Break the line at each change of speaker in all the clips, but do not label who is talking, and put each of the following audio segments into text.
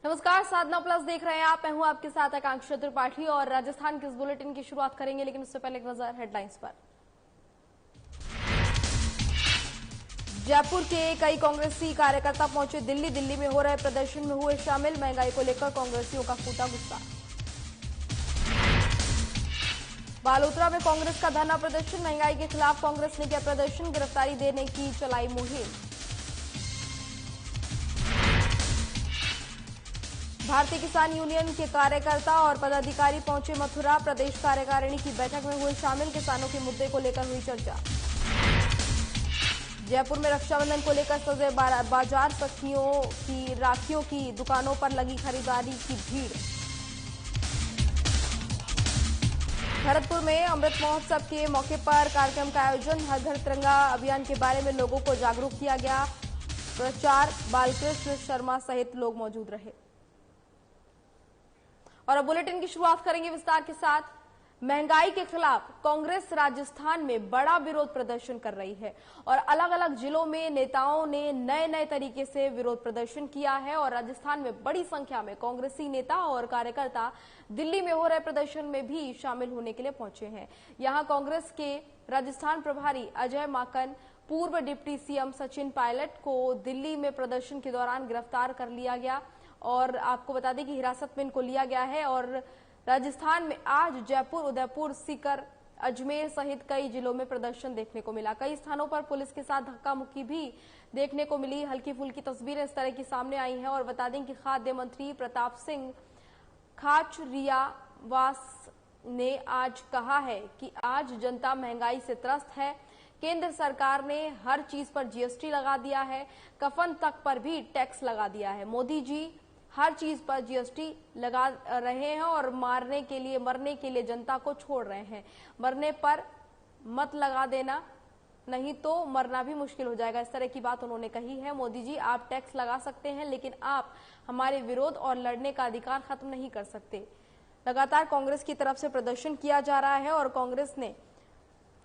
नमस्कार, साधना प्लस देख रहे हैं आप। मैं हूं आपके साथ आकांक्षा त्रिपाठी और राजस्थान के इस बुलेटिन की शुरुआत करेंगे, लेकिन उससे पहले एक नजर हेडलाइंस पर। जयपुर के कई कांग्रेसी कार्यकर्ता पहुंचे दिल्ली। दिल्ली में हो रहे प्रदर्शन में हुए शामिल। महंगाई को लेकर कांग्रेसियों का फूटा गुस्सा। बालोतरा में कांग्रेस का धरना प्रदर्शन। महंगाई के खिलाफ कांग्रेस ने किया प्रदर्शन। गिरफ्तारी देने की चलाई मुहिम। भारतीय किसान यूनियन के कार्यकर्ता और पदाधिकारी पहुंचे मथुरा। प्रदेश कार्यकारिणी की बैठक में हुए शामिल। किसानों के मुद्दे को लेकर हुई चर्चा। जयपुर में रक्षाबंधन को लेकर सजे बाजार। सखियों की राखियों की दुकानों पर लगी खरीदारी की भीड़। भरतपुर में अमृत महोत्सव के मौके पर कार्यक्रम का आयोजन। हर घर तिरंगा अभियान के बारे में लोगों को जागरूक किया गया। प्रचार बालकृष्ण शर्मा सहित लोग मौजूद रहे। और अब बुलेटिन की शुरुआत करेंगे विस्तार के साथ। महंगाई के खिलाफ कांग्रेस राजस्थान में बड़ा विरोध प्रदर्शन कर रही है और अलग अलग जिलों में नेताओं ने नए नए तरीके से विरोध प्रदर्शन किया है और राजस्थान में बड़ी संख्या में कांग्रेसी नेता और कार्यकर्ता दिल्ली में हो रहे प्रदर्शन में भी शामिल होने के लिए पहुंचे हैं। यहां कांग्रेस के राजस्थान प्रभारी अजय माकन, पूर्व डिप्टी सीएम सचिन पायलट को दिल्ली में प्रदर्शन के दौरान गिरफ्तार कर लिया गया और आपको बता दें कि हिरासत में इनको लिया गया है। और राजस्थान में आज जयपुर, उदयपुर, सीकर, अजमेर सहित कई जिलों में प्रदर्शन देखने को मिला। कई स्थानों पर पुलिस के साथ धक्का मुक्की भी देखने को मिली। हल्की फुल्की तस्वीरें इस तरह की सामने आई हैं। और बता दें कि खाद्य मंत्री प्रताप सिंह खाचरियावास ने आज कहा है कि आज जनता महंगाई से त्रस्त है। केंद्र सरकार ने हर चीज पर जीएसटी लगा दिया है, कफन तक पर भी टैक्स लगा दिया है। मोदी जी हर चीज पर जीएसटी लगा रहे हैं और मरने के लिए जनता को छोड़ रहे हैं। मरने पर मत लगा देना, नहीं तो मरना भी मुश्किल हो जाएगा। इस तरह की बात उन्होंने कही है। मोदी जी, आप टैक्स लगा सकते हैं, लेकिन आप हमारे विरोध और लड़ने का अधिकार खत्म नहीं कर सकते। लगातार कांग्रेस की तरफ से प्रदर्शन किया जा रहा है और कांग्रेस ने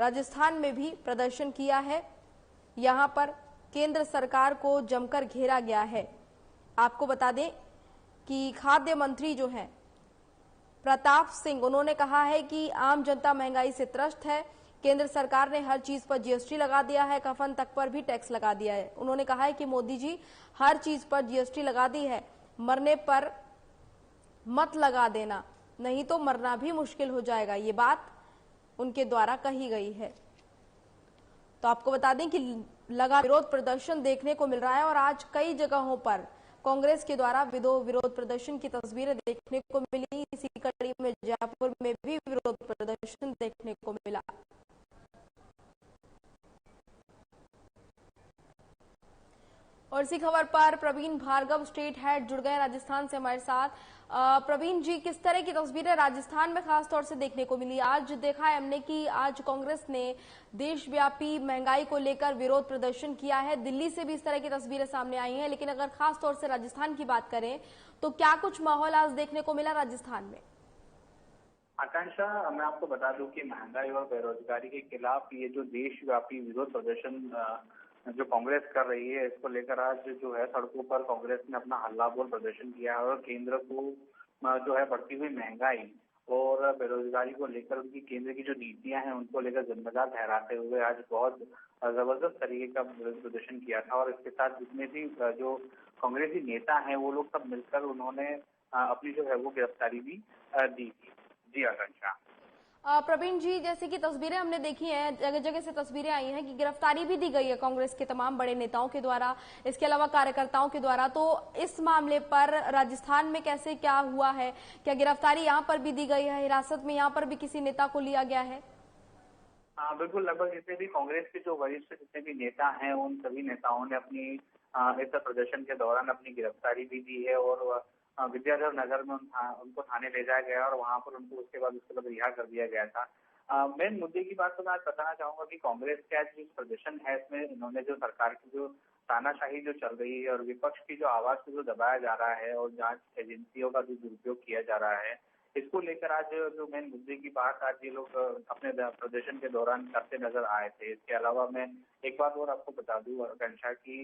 राजस्थान में भी प्रदर्शन किया है। यहां पर केंद्र सरकार को जमकर घेरा गया है। आपको बता दें कि खाद्य मंत्री जो हैं प्रताप सिंह, उन्होंने कहा है कि आम जनता महंगाई से त्रस्त है। केंद्र सरकार ने हर चीज पर जीएसटी लगा दिया है, कफन तक पर भी टैक्स लगा दिया है। उन्होंने कहा है कि मोदी जी हर चीज पर जीएसटी लगा दी है, मरने पर मत लगा देना, नहीं तो मरना भी मुश्किल हो जाएगा। ये बात उनके द्वारा कही गई है। तो आपको बता दें कि लगातार विरोध प्रदर्शन देखने को मिल रहा है और आज कई जगहों पर कांग्रेस के द्वारा विरोध प्रदर्शन की तस्वीरें देखने को मिली। इसी कड़ी में जयपुर में भी विरोध प्रदर्शन देखने को मिला। और इसी खबर पर प्रवीण भार्गव, स्टेट हेड, जुड़ गए राजस्थान से हमारे साथ। प्रवीण जी, किस तरह की तस्वीरें राजस्थान में खासतौर से देखने को मिली? आज देखा है हमने कि आज कांग्रेस ने देशव्यापी महंगाई को लेकर विरोध प्रदर्शन किया है। दिल्ली से भी इस तरह की तस्वीरें सामने आई हैं, लेकिन अगर खासतौर से राजस्थान की बात करें तो क्या कुछ माहौल आज देखने को मिला राजस्थान में?
आकांक्षा, मैं आपको बता दूं कि महंगाई और बेरोजगारी के खिलाफ ये जो देशव्यापी विरोध प्रदर्शन जो कांग्रेस कर रही है, इसको लेकर आज जो है सड़कों पर कांग्रेस ने अपना हल्ला बोल प्रदर्शन किया है और केंद्र को जो है बढ़ती हुई महंगाई और बेरोजगारी को लेकर उनकी केंद्र की जो नीतियां हैं उनको लेकर जिम्मेदार ठहराते हुए आज बहुत जबरदस्त तरीके का विरोध प्रदर्शन किया था। और इसके साथ जितने भी जो कांग्रेसी नेता हैं वो लोग सब मिलकर उन्होंने अपनी जो है वो गिरफ्तारी भी दी थी। जी आकांक्षा।
प्रवीण जी, जैसे कि तस्वीरें हमने देखी हैं, जगह जगह से तस्वीरें आई हैं कि गिरफ्तारी भी दी गई है कांग्रेस के तमाम बड़े नेताओं के द्वारा, इसके अलावा कार्यकर्ताओं के द्वारा। तो इस मामले पर राजस्थान में कैसे क्या हुआ है? क्या गिरफ्तारी यहाँ पर भी दी गई है? हिरासत में यहाँ पर भी किसी नेता को लिया गया है?
हाँ बिल्कुल, लगभग जितने भी कांग्रेस के जो वरिष्ठ जितने भी नेता हैं उन सभी नेताओं ने अपनी इस प्रदर्शन के दौरान अपनी गिरफ्तारी भी दी है और विद्याधर नगर में उनको थाने ले जाया गया और वहां पर उनको उसके बाद रिहा कर दिया गया था। मेन मुद्दे की बात तो मैं आज बताना चाहूंगा कि कांग्रेस का जो प्रदर्शन है इसमें इन्होंने जो सरकार की जो तानाशाही जो चल रही है और विपक्ष की जो आवाज को जो दबाया जा रहा है और जांच एजेंसियों का जो दुरुपयोग किया जा रहा है, इसको लेकर आज जो मेन मुद्दे की बात आज ये लोग अपने प्रदर्शन के दौरान करते नजर आए थे। इसके अलावा मैं एक बात और आपको बता दूं आकांक्षा की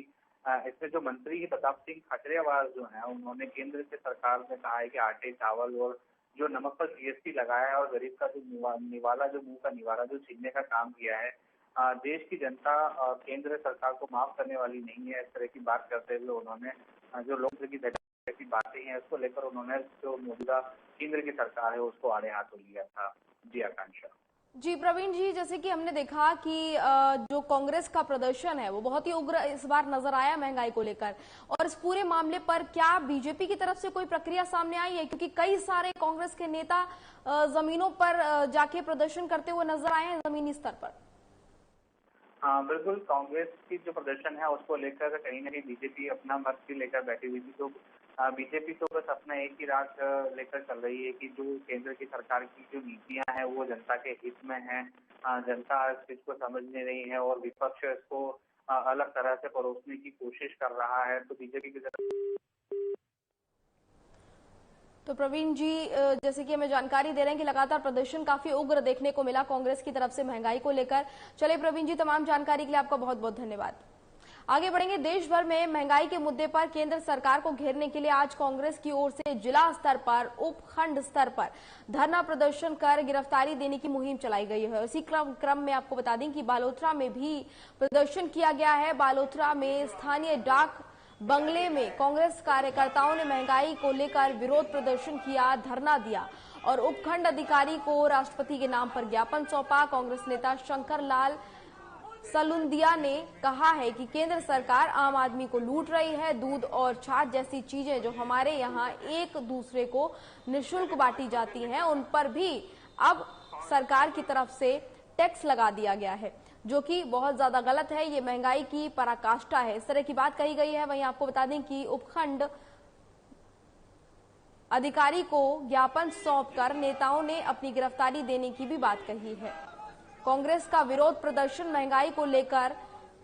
इसमें जो मंत्री प्रताप सिंह खाचरियावास जो है, उन्होंने केंद्र की सरकार में कहा है कि आटे, चावल और जो नमक पर जीएसटी लगाया है और गरीब का जो निवाला, जो मुंह का निवाला जो छीनने का काम किया है, देश की जनता केंद्र सरकार को माफ करने वाली नहीं है। इस तरह की बात करते हुए उन्होंने जो लोकतंत्र की जैसी बातें हैं उसको लेकर उन्होंने जो मौजूदा केंद्र की सरकार है उसको आड़े हाथों लिया था। जी आकांक्षा।
जी प्रवीण जी, जैसे कि हमने देखा कि जो कांग्रेस का प्रदर्शन है वो बहुत ही उग्र इस बार नजर आया महंगाई को लेकर, और इस पूरे मामले पर क्या बीजेपी की तरफ से कोई प्रक्रिया सामने आई है? क्योंकि कई सारे कांग्रेस के नेता जमीनों पर जाके प्रदर्शन करते हुए नजर आए हैं जमीनी स्तर पर।
हाँ बिल्कुल, कांग्रेस की जो प्रदर्शन है उसको लेकर कहीं ना कहीं बीजेपी अपना मत भी लेकर बैठी हुई थी। तो बीजेपी तो बस अपना एक ही रात लेकर चल रही है कि जो केंद्र की सरकार की जो नीतियां हैं वो जनता के हित में हैं। जनता इस चीज को समझ नहीं रही है और विपक्ष इसको अलग तरह से परोसने की कोशिश कर रहा है। तो बीजेपी की तरफ
तो प्रवीण जी, जैसे कि हमें जानकारी दे रहे हैं कि लगातार प्रदर्शन काफी उग्र देखने को मिला कांग्रेस की तरफ से महंगाई को लेकर। चलिए प्रवीण जी, तमाम जानकारी के लिए आपका बहुत बहुत धन्यवाद। आगे बढ़ेंगे। देश भर में महंगाई के मुद्दे पर केंद्र सरकार को घेरने के लिए आज कांग्रेस की ओर से जिला स्तर पर, उपखंड स्तर पर धरना प्रदर्शन कर गिरफ्तारी देने की मुहिम चलाई गई है। इसी क्रम में आपको बता दें कि बालोतरा में भी प्रदर्शन किया गया है। बालोतरा में स्थानीय डाक बंगले में कांग्रेस कार्यकर्ताओं ने महंगाई को लेकर विरोध प्रदर्शन किया, धरना दिया और उपखंड अधिकारी को राष्ट्रपति के नाम पर ज्ञापन सौंपा। कांग्रेस नेता शंकर लाल सलुंदिया ने कहा है कि केंद्र सरकार आम आदमी को लूट रही है। दूध और छाछ जैसी चीजें जो हमारे यहाँ एक दूसरे को निःशुल्क बांटी जाती हैं, उन पर भी अब सरकार की तरफ से टैक्स लगा दिया गया है, जो कि बहुत ज्यादा गलत है। ये महंगाई की पराकाष्ठा है, इस तरह की बात कही गई है। वहीं आपको बता दें कि उपखंड अधिकारी को ज्ञापन सौंपकर नेताओं ने अपनी गिरफ्तारी देने की भी बात कही है। कांग्रेस का विरोध प्रदर्शन महंगाई को लेकर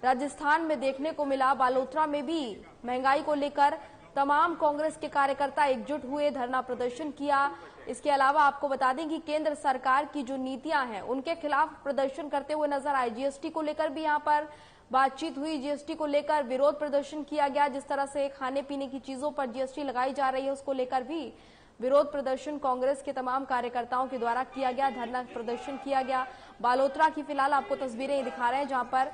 राजस्थान में देखने को मिला। बालोतरा में भी महंगाई को लेकर तमाम कांग्रेस के कार्यकर्ता एकजुट हुए, धरना प्रदर्शन किया। इसके अलावा आपको बता दें कि केंद्र सरकार की जो नीतियां हैं उनके खिलाफ प्रदर्शन करते हुए नजर आए। जीएसटी को लेकर भी यहां पर बातचीत हुई, जीएसटी को लेकर विरोध प्रदर्शन किया गया। जिस तरह से खाने पीने की चीजों पर जीएसटी लगाई जा रही है उसको लेकर भी विरोध प्रदर्शन कांग्रेस के तमाम कार्यकर्ताओं के द्वारा किया गया, धरना प्रदर्शन किया गया। बालोतरा की फिलहाल आपको तस्वीरें दिखा रहे हैं जहां पर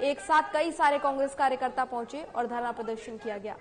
एक साथ कई सारे कांग्रेस कार्यकर्ता पहुंचे और धरना प्रदर्शन किया गया।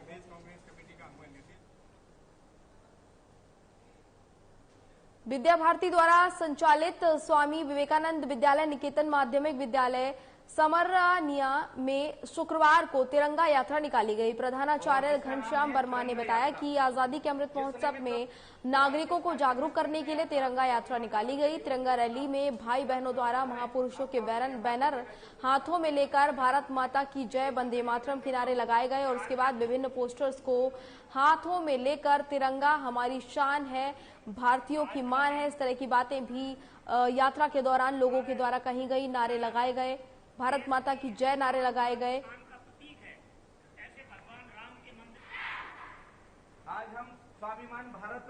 विद्या भारती द्वारा संचालित स्वामी विवेकानंद विद्यालय निकेतन माध्यमिक विद्यालय समरानिया में शुक्रवार को तिरंगा यात्रा निकाली गई। प्रधानाचार्य घनश्याम वर्मा ने बताया कि आजादी के अमृत महोत्सव में नागरिकों को जागरूक करने के लिए तिरंगा यात्रा निकाली गई। तिरंगा रैली में भाई बहनों द्वारा महापुरुषों के बैनर हाथों में लेकर भारत माता की जय, वंदे मातरम के नारे लगाए गए और उसके बाद विभिन्न पोस्टर्स को हाथों में लेकर तिरंगा हमारी शान है, भारतीयों की मान है, इस तरह की बातें भी यात्रा के दौरान लोगों के द्वारा कही गई। नारे लगाए गए, भारत माता की जय नारे लगाए गए।
आज हम स्वाभिमान भारत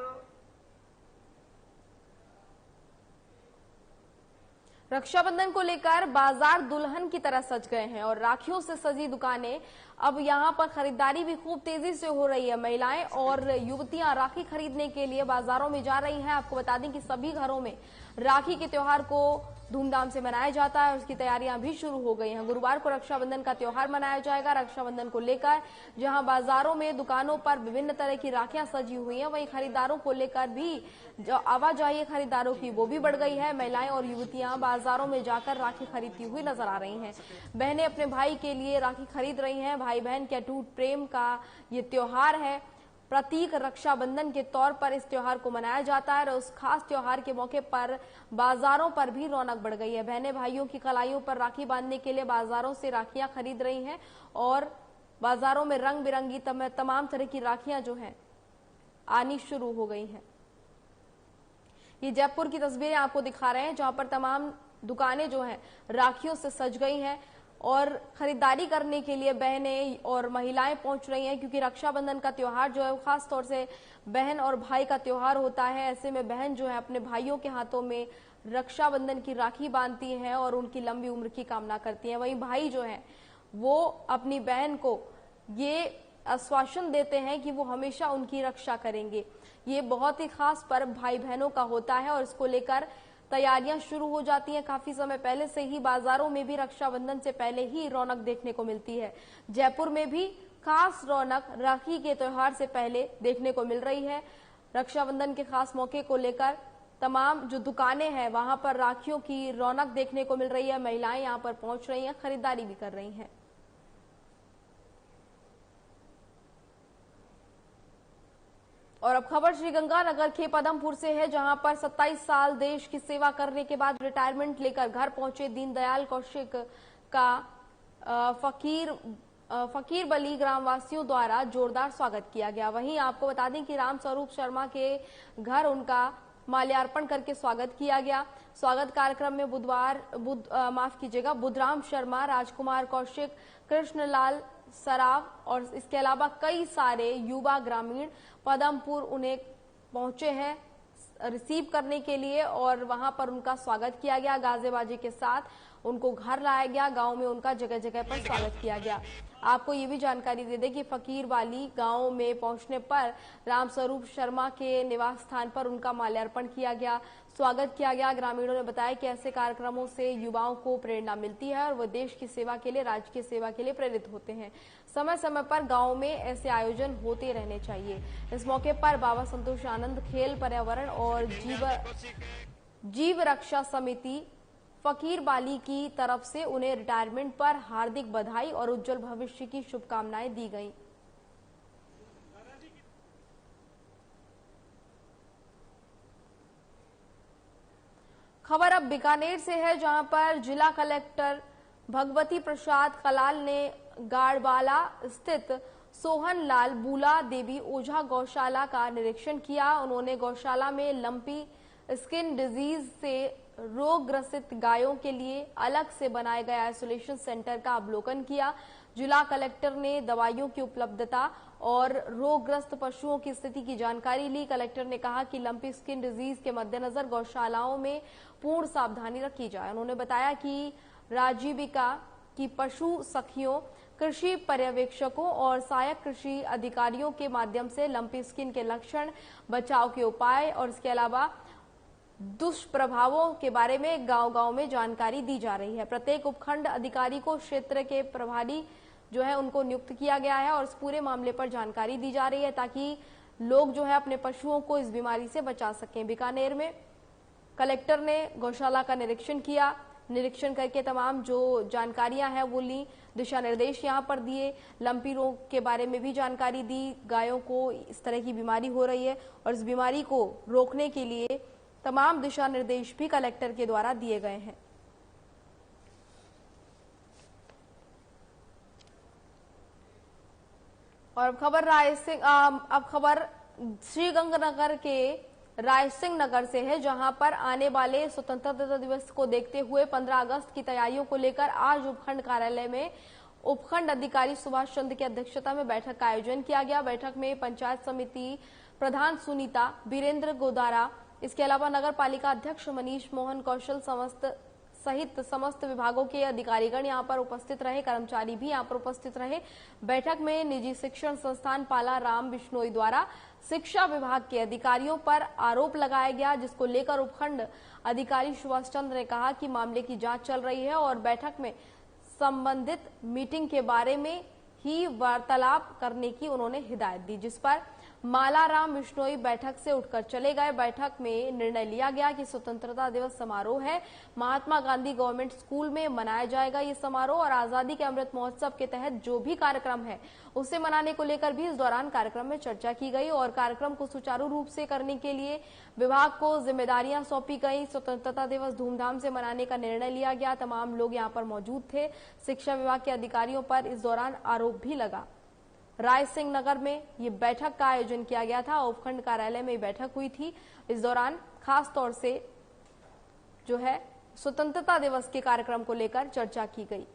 रक्षाबंधन को लेकर बाजार दुल्हन की तरह सज गए हैं और राखियों से सजी दुकानें, अब यहां पर खरीदारी भी खूब तेजी से हो रही है। महिलाएं और युवतियां राखी खरीदने के लिए बाजारों में जा रही हैं। आपको बता दें कि सभी घरों में राखी के त्योहार को धूमधाम से मनाया जाता है, उसकी तैयारियां भी शुरू हो गई हैं। गुरुवार को रक्षाबंधन का त्योहार मनाया जाएगा। रक्षाबंधन को लेकर जहां बाजारों में, दुकानों पर विभिन्न तरह की राखियां सजी हुई हैं, वहीं खरीदारों को लेकर भी जो आवाजाही है खरीदारों की वो भी बढ़ गई है। महिलाएं और युवतियां बाजारों में जाकर राखी खरीदती हुई नजर आ रही हैं। बहनें अपने भाई के लिए राखी खरीद रही हैं। भाई बहन के अटूट प्रेम का ये त्योहार है। प्रतीक रक्षाबंधन के तौर पर इस त्योहार को मनाया जाता है और उस खास त्योहार के मौके पर बाजारों पर भी रौनक बढ़ गई है। बहनें भाइयों की कलाइयों पर राखी बांधने के लिए बाजारों से राखियां खरीद रही हैं और बाजारों में रंग बिरंगी तमाम तरह की राखियां जो हैं आनी शुरू हो गई हैं। ये जयपुर की तस्वीरें आपको दिखा रहे हैं जहां पर तमाम दुकानें जो हैं राखियों से सज गई हैं और खरीदारी करने के लिए बहनें और महिलाएं पहुंच रही हैं, क्योंकि रक्षाबंधन का त्योहार जो है खास तौर से बहन और भाई का त्योहार होता है। ऐसे में बहन जो है अपने भाइयों के हाथों में रक्षाबंधन की राखी बांधती हैं और उनकी लंबी उम्र की कामना करती हैं। वहीं भाई जो है वो अपनी बहन को ये आश्वासन देते हैं कि वो हमेशा उनकी रक्षा करेंगे। ये बहुत ही खास पर्व भाई बहनों का होता है और इसको लेकर तैयारियां शुरू हो जाती हैं। काफी समय पहले से ही बाजारों में भी रक्षाबंधन से पहले ही रौनक देखने को मिलती है। जयपुर में भी खास रौनक राखी के त्योहार से पहले देखने को मिल रही है। रक्षाबंधन के खास मौके को लेकर तमाम जो दुकानें हैं वहां पर राखियों की रौनक देखने को मिल रही है। महिलाएं यहां पर पहुंच रही हैं, खरीदारी भी कर रही हैं। और अब खबर श्रीगंगानगर के पदमपुर से है, जहां पर 27 साल देश की सेवा करने के बाद रिटायरमेंट लेकर घर पहुंचे दीनदयाल कौशिक का फकीर बली ग्रामवासियों द्वारा जोरदार स्वागत किया गया। वहीं आपको बता दें कि राम स्वरूप शर्मा के घर उनका माल्यार्पण करके स्वागत किया गया। स्वागत कार्यक्रम में बुधराम शर्मा, राजकुमार कौशिक, कृष्णलाल सराव और इसके अलावा कई सारे युवा ग्रामीण पदमपुर उन्हें पहुंचे हैं रिसीव करने के लिए और वहां पर उनका स्वागत किया गया। गाजेबाजी के साथ उनको घर लाया गया। गांव में उनका जगह जगह पर स्वागत किया गया। आपको ये भी जानकारी दे दें कि फकीर वाली गांव में पहुंचने पर रामस्वरूप शर्मा के निवास स्थान पर उनका माल्यार्पण किया गया, स्वागत किया गया। ग्रामीणों ने बताया कि ऐसे कार्यक्रमों से युवाओं को प्रेरणा मिलती है और वो देश की सेवा के लिए, राज्य की सेवा के लिए प्रेरित होते हैं। समय समय पर गांव में ऐसे आयोजन होते रहने चाहिए। इस मौके पर बाबा संतोष आनंद खेल, पर्यावरण और जीव रक्षा समिति फकीर बाली की तरफ से उन्हें रिटायरमेंट पर हार्दिक बधाई और उज्जवल भविष्य की शुभकामनाएं दी गईं। खबर अब बीकानेर से है, जहां पर जिला कलेक्टर भगवती प्रसाद कलाल ने गाड़वाला स्थित सोहन लाल बूला देवी ओझा गौशाला का निरीक्षण किया। उन्होंने गौशाला में लंपी स्किन डिजीज से रोग ग्रसित गायों के लिए अलग से बनाए गए आइसोलेशन सेंटर का अवलोकन किया। जिला कलेक्टर ने दवाइयों की उपलब्धता और रोगग्रस्त पशुओं की स्थिति की जानकारी ली। कलेक्टर ने कहा कि लंपी स्किन डिजीज के मद्देनजर गौशालाओं में पूर्ण सावधानी रखी जाए। उन्होंने बताया कि राजीविका की पशु सखियों, कृषि पर्यवेक्षकों और सहायक कृषि अधिकारियों के माध्यम से लंपी स्किन के लक्षण, बचाव के उपाय और इसके अलावा दुष्प्रभावों के बारे में गांव-गांव में जानकारी दी जा रही है। प्रत्येक उपखंड अधिकारी को क्षेत्र के प्रभारी जो है उनको नियुक्त किया गया है और इस पूरे मामले पर जानकारी दी जा रही है ताकि लोग जो है अपने पशुओं को इस बीमारी से बचा सकें। बीकानेर में कलेक्टर ने गौशाला का निरीक्षण किया। निरीक्षण करके तमाम जो जानकारियां हैं वो ली, दिशा निर्देश यहां पर दिए, लंपी रोग के बारे में भी जानकारी दी। गायों को इस तरह की बीमारी हो रही है और इस बीमारी को रोकने के लिए तमाम दिशा निर्देश भी कलेक्टर के द्वारा दिए गए हैं। और अब खबर श्रीगंगानगर के रायसिंह नगर से है, जहां पर आने वाले स्वतंत्रता दिवस को देखते हुए 15 अगस्त की तैयारियों को लेकर आज उपखंड कार्यालय में उपखंड अधिकारी सुभाष चंद्र की अध्यक्षता में बैठक का आयोजन किया गया। बैठक में पंचायत समिति प्रधान सुनीता, वीरेंद्र गोदारा, इसके अलावा नगर पालिका अध्यक्ष मनीष मोहन कौशल सहित समस्त विभागों के अधिकारीगण यहां पर उपस्थित रहे, कर्मचारी भी यहां पर उपस्थित रहे। बैठक में निजी शिक्षण संस्थान पाला राम बिश्नोई द्वारा शिक्षा विभाग के अधिकारियों पर आरोप लगाया गया, जिसको लेकर उपखंड अधिकारी सुभाष चंद्र ने कहा कि मामले की जांच चल रही है और बैठक में संबंधित मीटिंग के बारे में ही वार्तालाप करने की उन्होंने हिदायत दी, जिस पर मालाराम बिश्नोई बैठक से उठकर चले गए। बैठक में निर्णय लिया गया कि स्वतंत्रता दिवस समारोह है, महात्मा गांधी गवर्नमेंट स्कूल में मनाया जाएगा ये समारोह और आजादी के अमृत महोत्सव के तहत जो भी कार्यक्रम है उसे मनाने को लेकर भी इस दौरान कार्यक्रम में चर्चा की गई और कार्यक्रम को सुचारू रूप से करने के लिए विभाग को जिम्मेदारियां सौंपी गई। स्वतंत्रता दिवस धूमधाम से मनाने का निर्णय लिया गया। तमाम लोग यहाँ पर मौजूद थे। शिक्षा विभाग के अधिकारियों पर इस दौरान आरोप भी लगा। रायसिंह नगर में ये बैठक का आयोजन किया गया था। उपखंड कार्यालय में बैठक हुई थी। इस दौरान खास तौर से जो है स्वतंत्रता दिवस के कार्यक्रम को लेकर चर्चा की गई।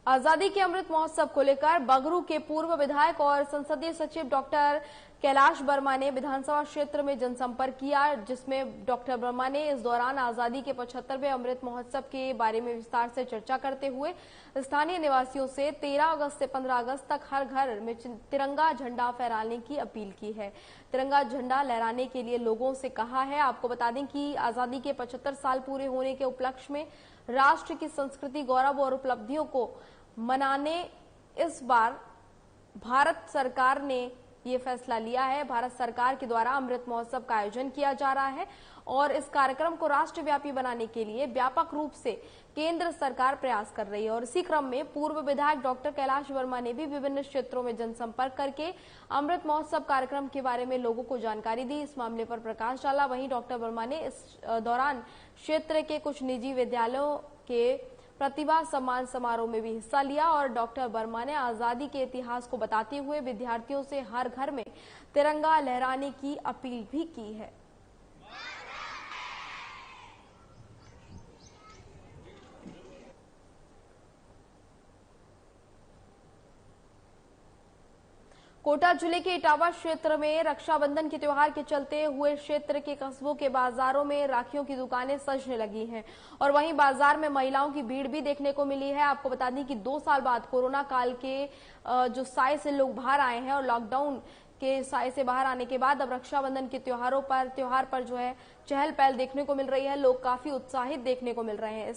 आजादी के अमृत महोत्सव को लेकर बगरू के पूर्व विधायक और संसदीय सचिव डॉक्टर कैलाश वर्मा ने विधानसभा क्षेत्र में जनसंपर्क किया, जिसमें डॉक्टर वर्मा ने इस दौरान आजादी के 75वें अमृत महोत्सव के बारे में विस्तार से चर्चा करते हुए स्थानीय निवासियों से 13 अगस्त से 15 अगस्त तक हर घर में तिरंगा झंडा फहराने की अपील की है। तिरंगा झंडा लहराने के लिए लोगों से कहा है। आपको बता दें कि आजादी के 75 साल पूरे होने के उपलक्ष्य में राष्ट्र की संस्कृति, गौरव और उपलब्धियों को मनाने इस बार भारत सरकार ने ये फैसला लिया है। भारत सरकार के द्वारा अमृत महोत्सव का आयोजन किया जा रहा है और इस कार्यक्रम को राष्ट्रव्यापी बनाने के लिए व्यापक रूप से केंद्र सरकार प्रयास कर रही है। और इसी क्रम में पूर्व विधायक डॉक्टर कैलाश वर्मा ने भी विभिन्न क्षेत्रों में जनसंपर्क करके अमृत महोत्सव कार्यक्रम के बारे में लोगों को जानकारी दी, इस मामले पर प्रकाश डाला। वहीं डॉक्टर वर्मा ने इस दौरान क्षेत्र के कुछ निजी विद्यालयों के प्रतिभा सम्मान समारोह में भी हिस्सा लिया और डॉक्टर वर्मा ने आजादी के इतिहास को बताते हुए विद्यार्थियों से हर घर में तिरंगा लहराने की अपील भी की है। कोटा जिले के इटावा क्षेत्र में रक्षाबंधन के त्योहार के चलते हुए क्षेत्र के कस्बों के बाजारों में राखियों की दुकानें सजने लगी हैं और वहीं बाजार में महिलाओं की भीड़ भी देखने को मिली है। आपको बता दें कि 2 साल बाद कोरोना काल के जो साए से लोग बाहर आए हैं और लॉकडाउन के साए से बाहर आने के बाद अब रक्षाबंधन के त्योहार पर जो है चहल पहल देखने को मिल रही है। लोग काफी उत्साहित देखने को मिल रहे हैं।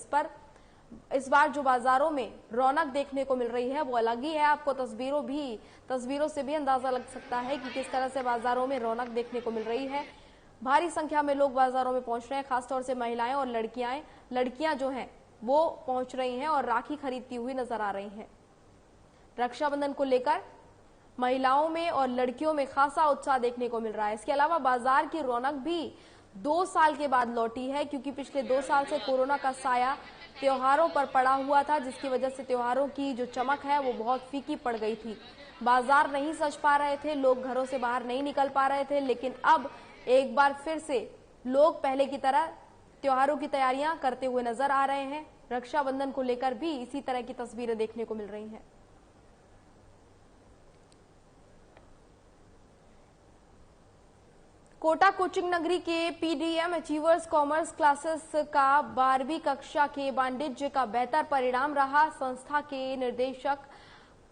इस बार जो बाजारों में रौनक देखने को मिल रही है वो अलग ही है। आपको तस्वीरों से भी अंदाजा लग सकता है कि किस तरह से बाजारों में रौनक देखने को मिल रही है। भारी संख्या में लोग बाजारों में पहुंच रहे हैं, खासतौर से महिलाएं और लड़कियां जो हैं वो पहुंच रही हैं और राखी खरीदती हुई नजर आ रही हैं। रक्षाबंधन को लेकर महिलाओं में और लड़कियों में खासा उत्साह देखने को मिल रहा है। इसके अलावा बाजार की रौनक भी 2 साल के बाद लौटी है, क्योंकि पिछले 2 साल से कोरोना का साया त्योहारों पर पड़ा हुआ था, जिसकी वजह से त्योहारों की जो चमक है वो बहुत फीकी पड़ गई थी। बाजार नहीं सज पा रहे थे, लोग घरों से बाहर नहीं निकल पा रहे थे, लेकिन अब एक बार फिर से लोग पहले की तरह त्योहारों की तैयारियां करते हुए नजर आ रहे हैं। रक्षाबंधन को लेकर भी इसी तरह की तस्वीरें देखने को मिल रही हैं। कोटा कोचिंग नगरी के पीडीएम अचीवर्स कॉमर्स क्लासेस का 12वीं कक्षा के वाणिज्य का बेहतर परिणाम रहा। संस्था के निदेशक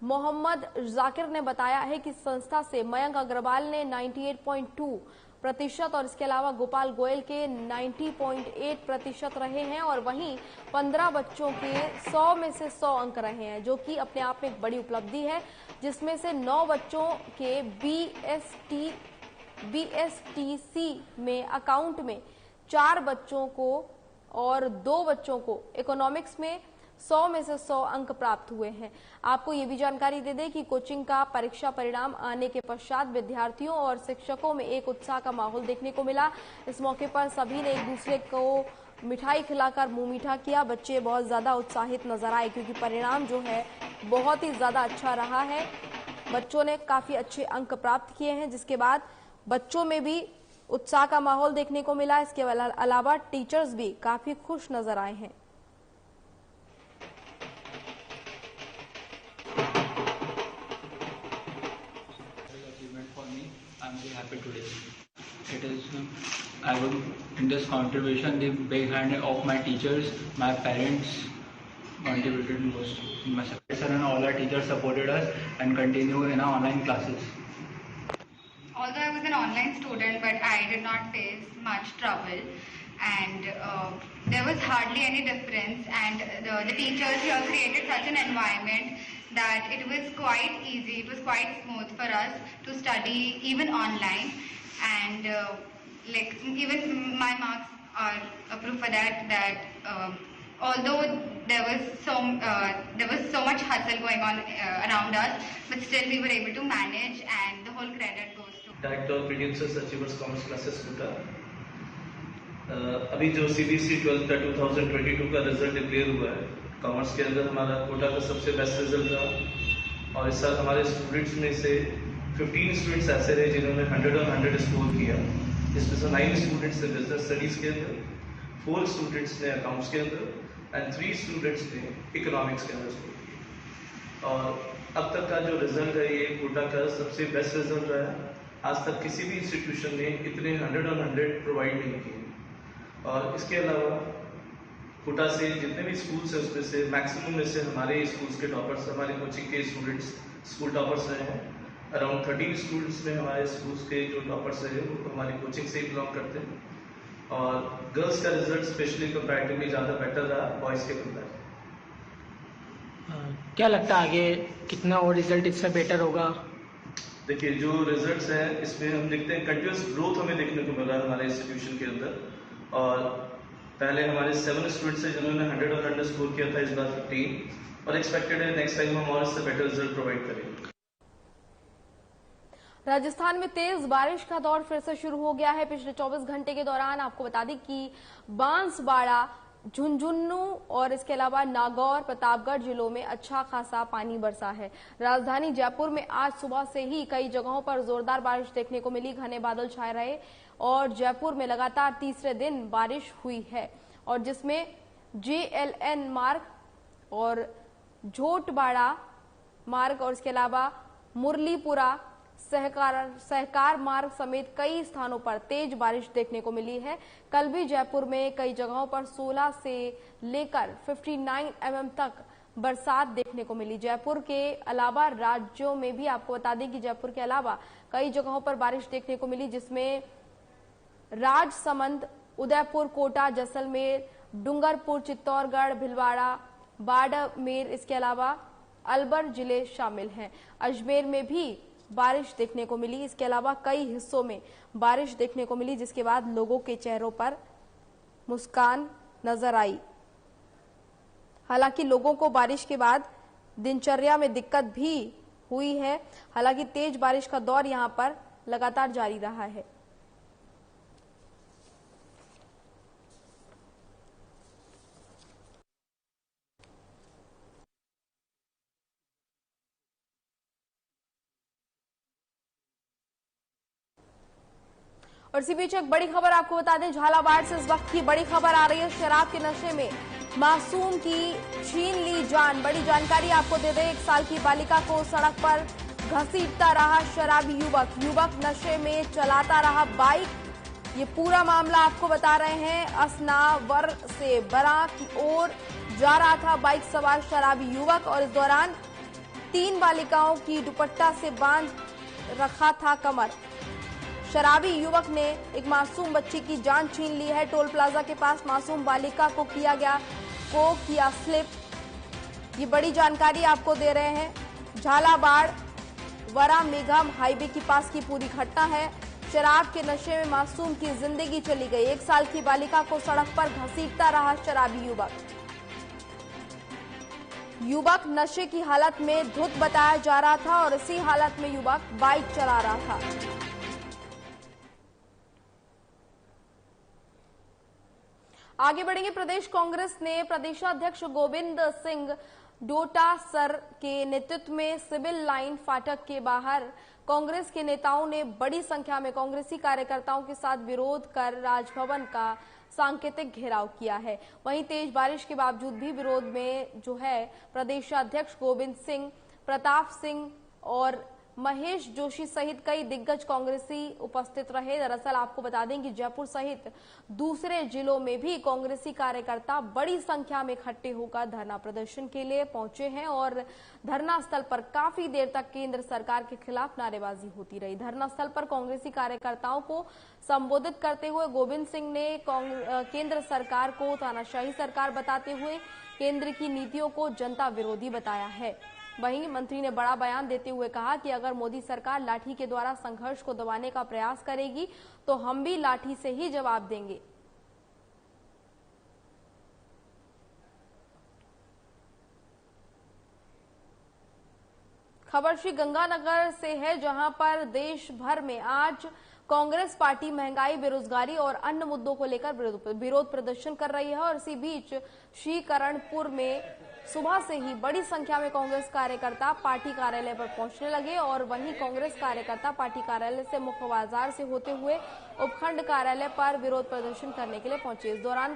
मोहम्मद जाकिर ने बताया है कि संस्था से मयंक अग्रवाल ने 98.2% और इसके अलावा गोपाल गोयल के 90.8% रहे हैं और वहीं 15 बच्चों के 100 में से 100 अंक रहे हैं, जो कि अपने आप में एक बड़ी उपलब्धि है, जिसमें से 9 बच्चों के बीएसटीसी में अकाउंट में, 4 बच्चों को और 2 बच्चों को इकोनॉमिक्स में 100 में से 100 अंक प्राप्त हुए हैं। आपको ये भी जानकारी दे दें कि कोचिंग का परीक्षा परिणाम आने के पश्चात विद्यार्थियों और शिक्षकों में एक उत्साह का माहौल देखने को मिला। इस मौके पर सभी ने एक दूसरे को मिठाई खिलाकर मुंह मीठा किया। बच्चे बहुत ज्यादा उत्साहित नजर आए क्योंकि परिणाम जो है बहुत ही ज्यादा अच्छा रहा है। बच्चों ने काफी अच्छे अंक प्राप्त किए हैं, जिसके बाद बच्चों में भी उत्साह का माहौल देखने को मिला। इसके अलावा टीचर्स भी काफी खुश नजर आए हैं।
I would, in this contribution, the big hand of my teachers, my parents contributed most in my success, and all our teachers supported us and continue in our online classes.
Although I was an online student, but I did not face much trouble, and there was hardly any difference, and the teachers here created such an environment that it was quite easy, it was quite smooth for us to study even online, and like even my marks are a proof for that although there was so much hustle going on around us, but still we were able to manage, and the whole credit goes to
Director of Producer Achievers Commerce Classes Koota। अभी जो CBSE 12th का 2022 का result declare हुआ है, commerce के अंदर हमारा कोटा का सबसे बेस्ट रिजल्ट रहा और इस साल हमारे स्टूडेंट्स में से 15 स्टूडेंट्स ऐसे रहे जिन्होंने 100 और 100 स्कोर किया। इसमें से 9 स्टूडेंट्स ने बिजनेस स्टडीज के अंदर, 4 स्टूडेंट्स ने अकाउंट्स के अंदर एंड 3 स्टूडेंट्स ने इकोनॉमिक्स के अंदर स्कोर किया। और अब तक का जो रिजल्ट है ये कोटा का सबसे बेस्ट रिजल्ट रहा है। आज तक किसी भी इंस्टीट्यूशन ने इतने 100 on 100 प्रोवाइड नहीं किए। और इसके अलावा कोटा से जितने भी स्कूल्स हैं उसमें से मैक्सिमम में से हमारे स्कूल्स के टॉपर्स, हमारे कोचिंग के स्टूडेंट्स स्कूल टॉपर्स रहे हैं। अराउंड 13 स्कूल्स में हमारे स्कूल्स के जो टॉपर्स रहे हैं वो हमारी कोचिंग से ही बिलोंग करते हैं। और गर्ल्स का रिजल्ट स्पेशली कंपैरेटिवली ज़्यादा बेटर रहा बॉयज़ के कंपेयर।
क्या लगता है आगे कितना और रिजल्ट इससे बेटर होगा?
देखिए, जो रिजल्ट्स हैं इसमें हम देखते हैं कंटिन्यूस ग्रोथ हमें देखने को मिल रहा है हमारे इंस्टीट्यूशन के अंदर। और पहले हमारे 7 स्टूडेंट्स हैं जिन्होंने 100 on 100 स्कोर किया था, इस बार 15, और एक्सपेक्टेड है नेक्स्ट टाइम हम और इससे बेटर रिजल्ट प्रोवाइड करेंगे।
राजस्थान में तेज बारिश का दौर फिर से शुरू हो गया है। पिछले 24 घंटे के दौरान आपको बता दें कि बांसवाड़ा, झुंझुनू और इसके अलावा नागौर, प्रतापगढ़ जिलों में अच्छा खासा पानी बरसा है। राजधानी जयपुर में आज सुबह से ही कई जगहों पर जोरदार बारिश देखने को मिली। घने बादल छाए रहे और जयपुर में लगातार तीसरे दिन बारिश हुई है, और जिसमें JLN मार्ग और झोटबाड़ा मार्ग और इसके अलावा मुरलीपुरा सहकार मार्ग समेत कई स्थानों पर तेज बारिश देखने को मिली है। कल भी जयपुर में कई जगहों पर 16 से लेकर 59 mm तक बरसात देखने को मिली। जयपुर के अलावा राज्यों में भी आपको बता दें कि जयपुर के अलावा कई जगहों पर बारिश देखने को मिली, जिसमें राजसमंद, उदयपुर, कोटा, जैसलमेर, डूंगरपुर, चित्तौड़गढ़, भीलवाड़ा, बाड़मेर, इसके अलावा अलवर जिले शामिल हैं। अजमेर में भी बारिश देखने को मिली। इसके अलावा कई हिस्सों में बारिश देखने को मिली, जिसके बाद लोगों के चेहरों पर मुस्कान नजर आई। हालांकि लोगों को बारिश के बाद दिनचर्या में दिक्कत भी हुई है। हालांकि तेज बारिश का दौर यहां पर लगातार जारी रहा है। और इसी बीच एक बड़ी खबर आपको बता दें, झालावाड़ से इस वक्त की बड़ी खबर आ रही है। शराब के नशे में मासूम की छीन ली जान। बड़ी जानकारी आपको दे दें, 1 साल की बालिका को सड़क पर घसीटता रहा शराबी युवक नशे में चलाता रहा बाइक। ये पूरा मामला आपको बता रहे हैं। असनावर से बरा की ओर जा रहा था बाइक सवार शराबी युवक, और इस दौरान 3 बालिकाओं की दुपट्टा से बांध रखा था कमर। शराबी युवक ने एक मासूम बच्ची की जान छीन ली है। टोल प्लाजा के पास मासूम बालिका को किया स्लिप। ये बड़ी जानकारी आपको दे रहे हैं। झालावाड़ वरा मेघम हाईवे के पास की पूरी घटना है। शराब के नशे में मासूम की जिंदगी चली गई। 1 साल की बालिका को सड़क पर घसीटता रहा शराबी युवक नशे की हालत में धुत बताया जा रहा था, और इसी हालत में युवक बाइक चला रहा था। आगे बढ़ेंगे। प्रदेश कांग्रेस ने प्रदेशाध्यक्ष गोविंद सिंह डोटासर के नेतृत्व में सिविल लाइन फाटक के बाहर कांग्रेस के नेताओं ने बड़ी संख्या में कांग्रेसी कार्यकर्ताओं के साथ विरोध कर राजभवन का सांकेतिक घेराव किया है। वहीं तेज बारिश के बावजूद भी विरोध में जो है प्रदेशाध्यक्ष गोविंद सिंह, प्रताप सिंह और महेश जोशी सहित कई दिग्गज कांग्रेसी उपस्थित रहे। दरअसल आपको बता दें कि जयपुर सहित दूसरे जिलों में भी कांग्रेसी कार्यकर्ता बड़ी संख्या में इकट्ठे होकर धरना प्रदर्शन के लिए पहुंचे हैं, और धरना स्थल पर काफी देर तक केंद्र सरकार के खिलाफ नारेबाजी होती रही। धरना स्थल पर कांग्रेसी कार्यकर्ताओं को संबोधित करते हुए गोविंद सिंह ने केंद्र सरकार को तानाशाही सरकार बताते हुए केंद्र की नीतियों को जनता विरोधी बताया है। वहीं मंत्री ने बड़ा बयान देते हुए कहा कि अगर मोदी सरकार लाठी के द्वारा संघर्ष को दबाने का प्रयास करेगी तो हम भी लाठी से ही जवाब देंगे। खबर श्री गंगानगर से है, जहां पर देश भर में आज कांग्रेस पार्टी महंगाई, बेरोजगारी और अन्य मुद्दों को लेकर विरोध प्रदर्शन कर रही है। और इसी बीच श्रीकरणपुर में सुबह से ही बड़ी संख्या में कांग्रेस कार्यकर्ता पार्टी कार्यालय पर पहुंचने लगे, और वहीं कांग्रेस कार्यकर्ता पार्टी कार्यालय से मुख्य बाजार से होते हुए उपखंड कार्यालय पर विरोध प्रदर्शन करने के लिए पहुंचे। इस दौरान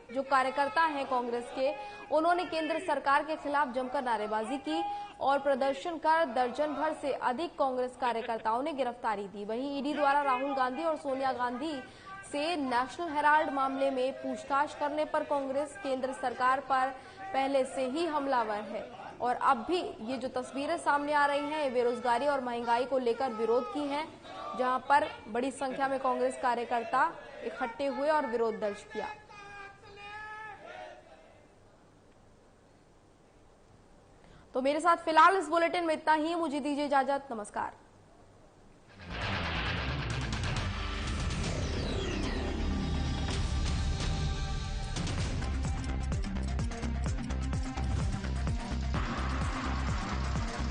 जो कार्यकर्ता हैं कांग्रेस के, उन्होंने केंद्र सरकार के खिलाफ जमकर नारेबाजी की और प्रदर्शन कर दर्जन भर से अधिक कांग्रेस कार्यकर्ताओं ने गिरफ्तारी दी। वहीं ईडी द्वारा राहुल गांधी और सोनिया गांधी से नेशनल हेराल्ड मामले में पूछताछ करने पर कांग्रेस केंद्र सरकार पर पहले से ही हमलावर है और अब भी ये जो तस्वीरें सामने आ रही हैं, ये बेरोजगारी और महंगाई को लेकर विरोध की हैं, जहां पर बड़ी संख्या में कांग्रेस कार्यकर्ता इकट्ठे हुए और विरोध दर्ज किया। तो मेरे साथ फिलहाल इस बुलेटिन में इतना ही। मुझे दीजिए इजाजत। नमस्कार।